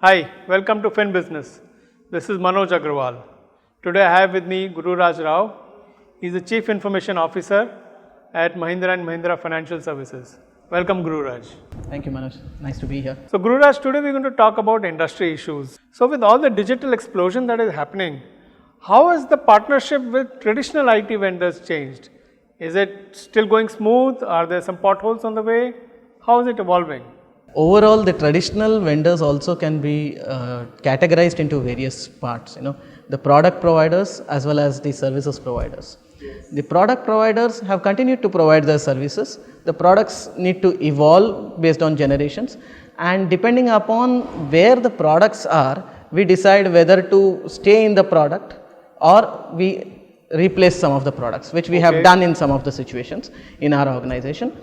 Hi, welcome to Fin Business. This is Manoj Agrawal. Today I have with me Gururaj Rao. He is the Chief Information Officer at Mahindra Mahindra Financial Services. Welcome Gururaj. Thank you, Manoj. Nice to be here. So Gururaj, today we are going to talk about industry issues. So with all the digital explosion that is happening, how has the partnership with traditional IT vendors changed? Is it still going smooth? Are there some potholes on the way? How is it evolving? Overall, the traditional vendors also can be categorized into various parts, the product providers as well as the services providers. Yes. The product providers have continued to provide their services. The products need to evolve based on generations, and depending upon where the products are, we decide whether to stay in the product or we replace some of the products, which we have done in some of the situations in our organization.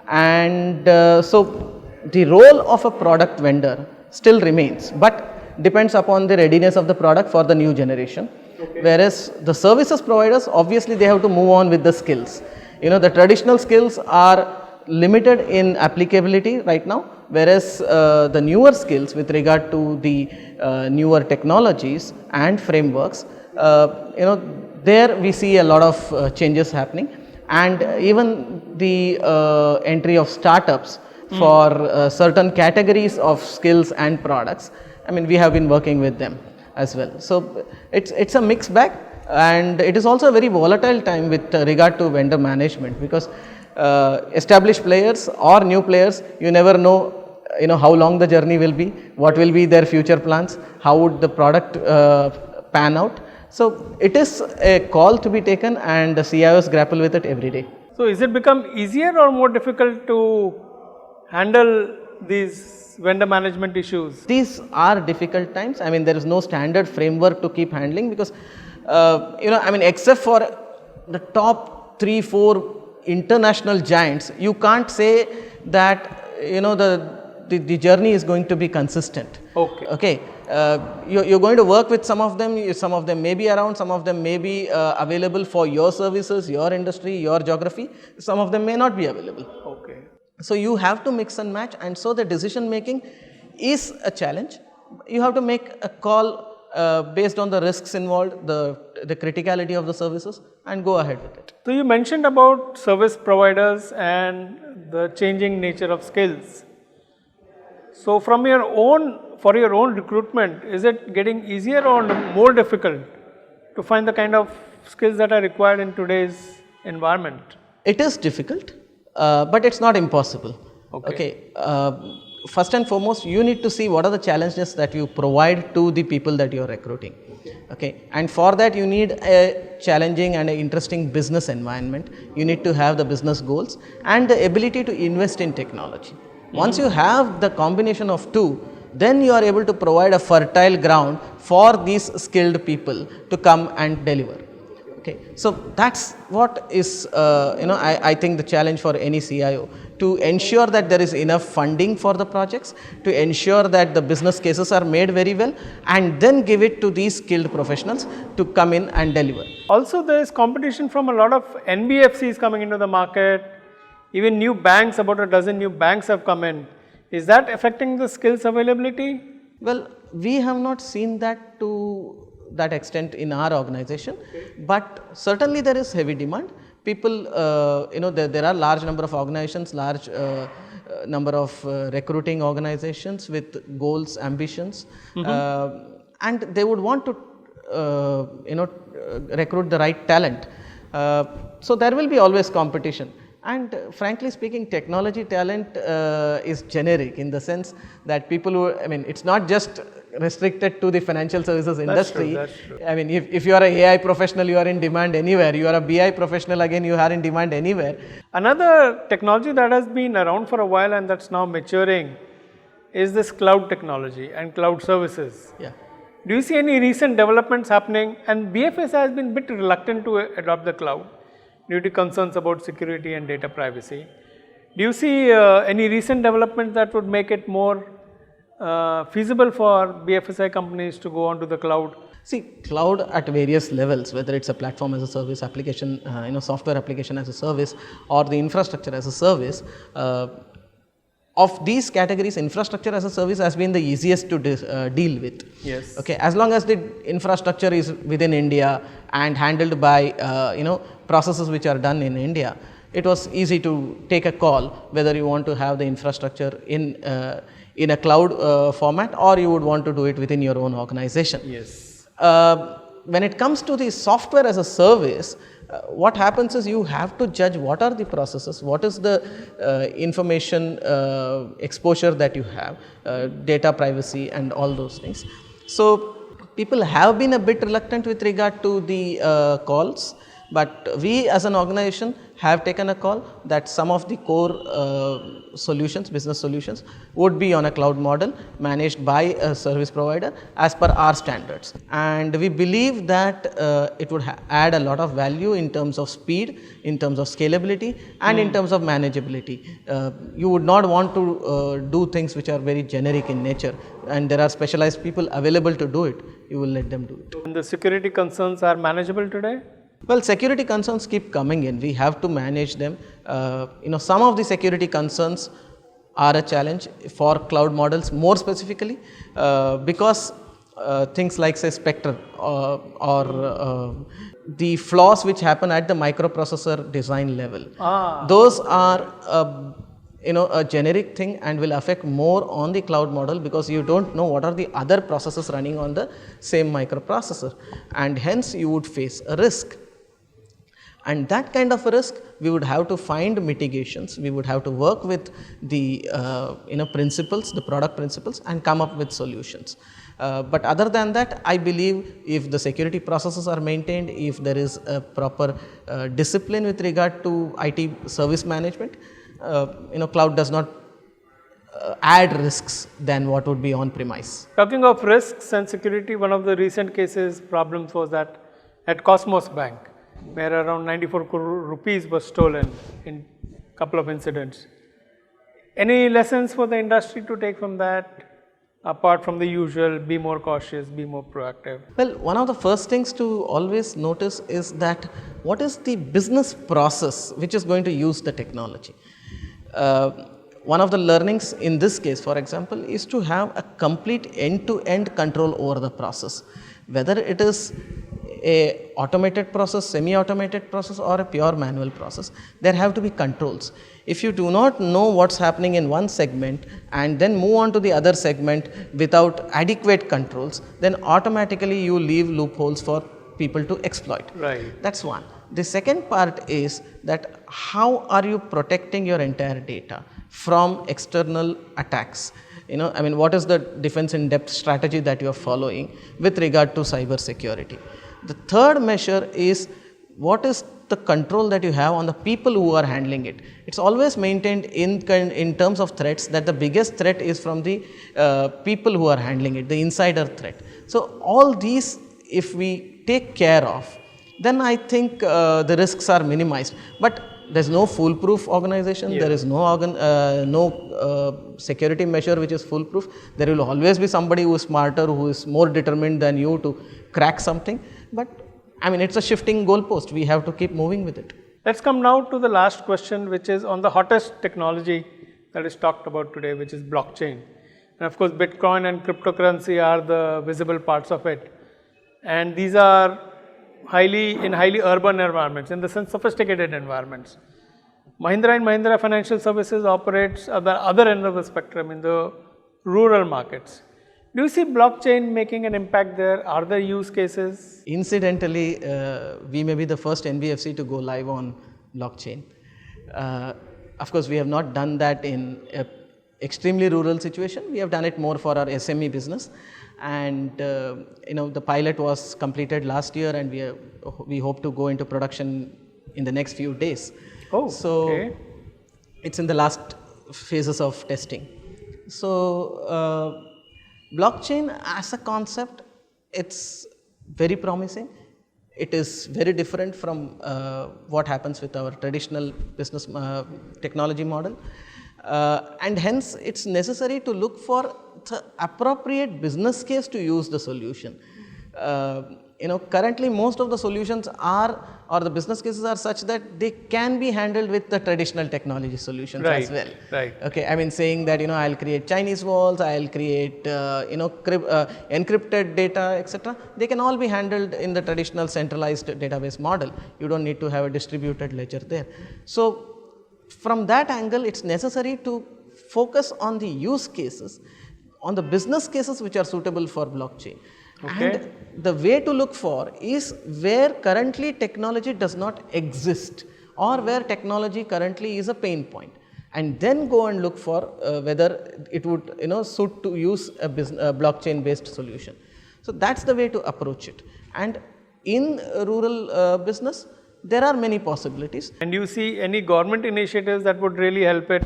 And so the role of a product vendor still remains, but depends upon the readiness of the product for the new generation. Whereas the services providers, obviously they have to move on with the skills. The traditional skills are limited in applicability right now, whereas the newer skills with regard to the newer technologies and frameworks, there we see a lot of changes happening, and even the entry of startups for certain categories of skills and products. We have been working with them as well. So it's a mixed bag, and it is also a very volatile time with regard to vendor management, because established players or new players, you never know how long the journey will be, what will be their future plans, how would the product pan out. So it is a call to be taken, and the CIOs grapple with it every day. So is it become easier or more difficult to handle these vendor management issues? These are difficult times. There is no standard framework to keep handling, because except for the top 3-4 international giants, you can't say that the journey is going to be consistent. You're going to work with some of them may be around, some of them may be available for your services, your industry, your geography, some of them may not be available. So you have to mix and match, and so the decision making is a challenge. You have to make a call based on the risks involved, the criticality of the services, and go ahead with it. So you mentioned about service providers and the changing nature of skills. So for your own recruitment, is it getting easier or more difficult to find the kind of skills that are required in today's environment? It is difficult. But it's not impossible. First and foremost, you need to see what are the challenges that you provide to the people that you are recruiting. And for that you need a challenging and an interesting business environment. You need to have the business goals and the ability to invest in technology. Once you have the combination of two, then you are able to provide a fertile ground for these skilled people to come and deliver. So that's what is, I think the challenge for any CIO, to ensure that there is enough funding for the projects, to ensure that the business cases are made very well, and then give it to these skilled professionals to come in and deliver. Also, there is competition from a lot of NBFCs coming into the market. Even new banks, about a dozen new banks have come in. Is that affecting the skills availability? Well, we have not seen that to that extent in our organization, but certainly there is heavy demand. People, there are large number of organizations, large number of recruiting organizations with goals, ambitions, and they would want to recruit the right talent. So there will be always competition. And frankly speaking, technology talent is generic in the sense that people who, it's not just restricted to the financial services industry. That's true. If you are an AI professional, you are in demand anywhere. You are a BI professional, again, you are in demand anywhere. Another technology that has been around for a while and that's now maturing is this cloud technology and cloud services. Do you see any recent developments happening? And BFSI has been a bit reluctant to adopt the cloud due to concerns about security and data privacy. Do you see any recent developments that would make it more feasible for BFSI companies to go onto the cloud? See, cloud at various levels, whether it's a platform as a service, application, software application as a service, or the infrastructure as a service, of these categories, infrastructure as a service has been the easiest to deal with. Yes. Okay, as long as the infrastructure is within India and handled by processes which are done in India, it was easy to take a call whether you want to have the infrastructure in a cloud format, or you would want to do it within your own organization. Yes. When it comes to the software as a service, what happens is you have to judge what are the processes, what is the information exposure that you have, data privacy and all those things. So people have been a bit reluctant with regard to the calls, but we as an organization have taken a call that some of the core solutions, business solutions, would be on a cloud model managed by a service provider as per our standards. And we believe that it would add a lot of value in terms of speed, in terms of scalability and in terms of manageability. You would not want to do things which are very generic in nature, and there are specialized people available to do it. You will let them do it. And the security concerns are manageable today? Well, security concerns keep coming in. We have to manage them. Some of the security concerns are a challenge for cloud models, more specifically because things like, say, Spectre or the flaws which happen at the microprocessor design level. Those are a generic thing and will affect more on the cloud model, because you don't know what are the other processes running on the same microprocessor, and hence you would face a risk. And that kind of a risk, we would have to find mitigations. We would have to work with the principles, the product principles, and come up with solutions. But other than that, I believe if the security processes are maintained, if there is a proper discipline with regard to IT service management, cloud does not add risks than what would be on premise. Talking of risks and security, one of the recent cases problems was that at Cosmos Bank, where around 94 crore rupees was stolen in a couple of incidents. Any lessons for the industry to take from that, apart from the usual, be more cautious, be more proactive? Well, one of the first things to always notice is that what is the business process which is going to use the technology. One of the learnings in this case, for example, is to have a complete end-to-end control over the process. Whether it is a automated process, semi-automated process, or a pure manual process, there have to be controls. If you do not know what's happening in one segment and then move on to the other segment without adequate controls, then automatically you leave loopholes for people to exploit. Right. That's one. The second part is that how are you protecting your entire data from external attacks? What is the defense in depth strategy that you are following with regard to cyber security? The third measure is what is the control that you have on the people who are handling it. It's always maintained in terms of threats that the biggest threat is from the people who are handling it, the insider threat. So all these, if we take care of, then I think the risks are minimized. But there's no foolproof organization. Yeah. There is no security measure which is foolproof. There will always be somebody who is smarter, who is more determined than you to crack something. But it's a shifting goalpost. We have to keep moving with it. Let's come now to the last question, which is on the hottest technology that is talked about today, which is blockchain. And of course, Bitcoin and cryptocurrency are the visible parts of it. And these are highly urban environments, in the sense sophisticated environments. Mahindra Mahindra Financial Services operates at the other end of the spectrum, in the rural markets. Do you see blockchain making an impact there? Are there use cases? Incidentally, we may be the first NBFC to go live on blockchain. Of course, we have not done that in an extremely rural situation. We have done it more for our SME business. And the pilot was completed last year, and we hope to go into production in the next few days. Oh, so okay. It's in the last phases of testing. So blockchain as a concept, it's very promising. It is very different from what happens with our traditional business technology model. And hence it's necessary to look for the appropriate business case to use the solution. currently most of the solutions are, or the business cases are such that they can be handled with the traditional technology solutions as well. Right. Okay, I mean saying that, I'll create Chinese walls, I'll create, encrypted data, etc. They can all be handled in the traditional centralized database model. You don't need to have a distributed ledger there. So from that angle, it's necessary to focus on the use cases, on the business cases which are suitable for blockchain. Okay. And the way to look for is where currently technology does not exist, or where technology currently is a pain point, and then go and look for whether it would suit to use a blockchain based solution. So that's the way to approach it. And in rural business, there are many possibilities. And you see any government initiatives that would really help it?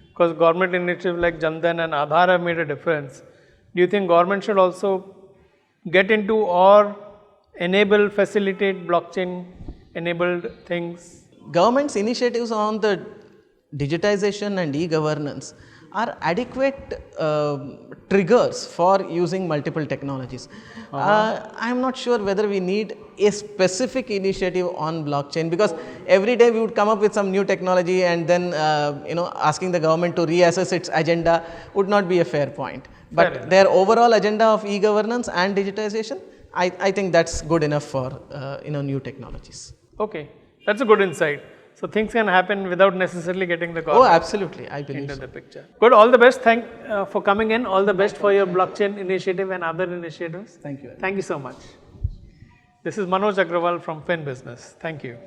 Because government initiatives like Jan Dhan and Aadhaar have made a difference. Do you think government should also get into or enable, facilitate blockchain enabled things? Government's initiatives on the digitization and e-governance are adequate triggers for using multiple technologies. I am not sure whether we need a specific initiative on blockchain, because every day we would come up with some new technology, and then asking the government to reassess its agenda would not be a fair point. But their overall agenda of e-governance and digitization, I think that's good enough for new technologies. Okay, that's a good insight. So things can happen without necessarily getting the government absolutely, I believe into the picture. Good, all the best. Thank for coming in. All the best for your blockchain initiative and other initiatives. Thank you. Thank you so much. This is Manoj Agrawal from Fin Business. Thank you.